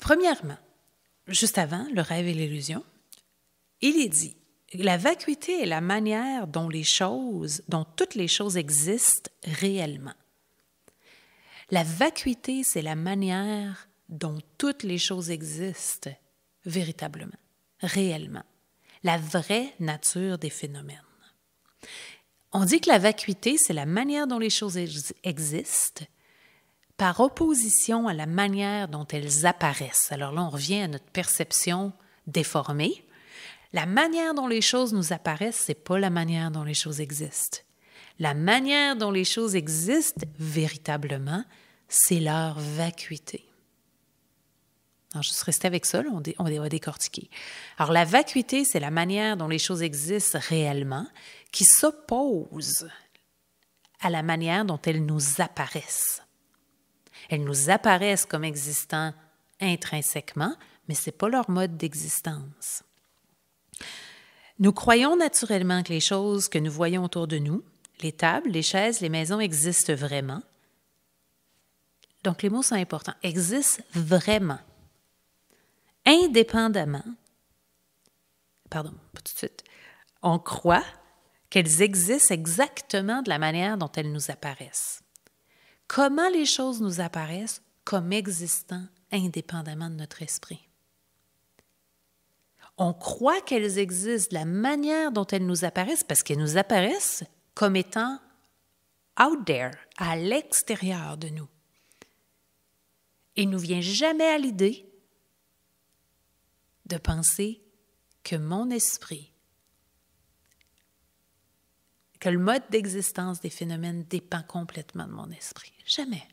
Premièrement, juste avant le rêve et l'illusion, il est dit la vacuité est la manière dont toutes les choses existent réellement. La vacuité, c'est la manière dont toutes les choses existent véritablement, réellement. La vraie nature des phénomènes. On dit que la vacuité, c'est la manière dont les choses existent par opposition à la manière dont elles apparaissent. Alors là, on revient à notre perception déformée. La manière dont les choses nous apparaissent, ce n'est pas la manière dont les choses existent. La manière dont les choses existent véritablement, c'est leur vacuité. Alors, juste rester avec ça, là, on va décortiquer. Alors, la vacuité, c'est la manière dont les choses existent réellement, qui s'oppose à la manière dont elles nous apparaissent. Elles nous apparaissent comme existant intrinsèquement, mais ce n'est pas leur mode d'existence. Nous croyons naturellement que les choses que nous voyons autour de nous, les tables, les chaises, les maisons existent vraiment. Donc, les mots sont importants. Existent vraiment. Indépendamment, pas tout de suite, on croit qu'elles existent exactement de la manière dont elles nous apparaissent. Comment les choses nous apparaissent comme existant indépendamment de notre esprit? On croit qu'elles existent de la manière dont elles nous apparaissent parce qu'elles nous apparaissent comme étant out there, à l'extérieur de nous. Il ne nous vient jamais à l'idée de penser que mon esprit, que le mode d'existence des phénomènes dépend complètement de mon esprit. Jamais.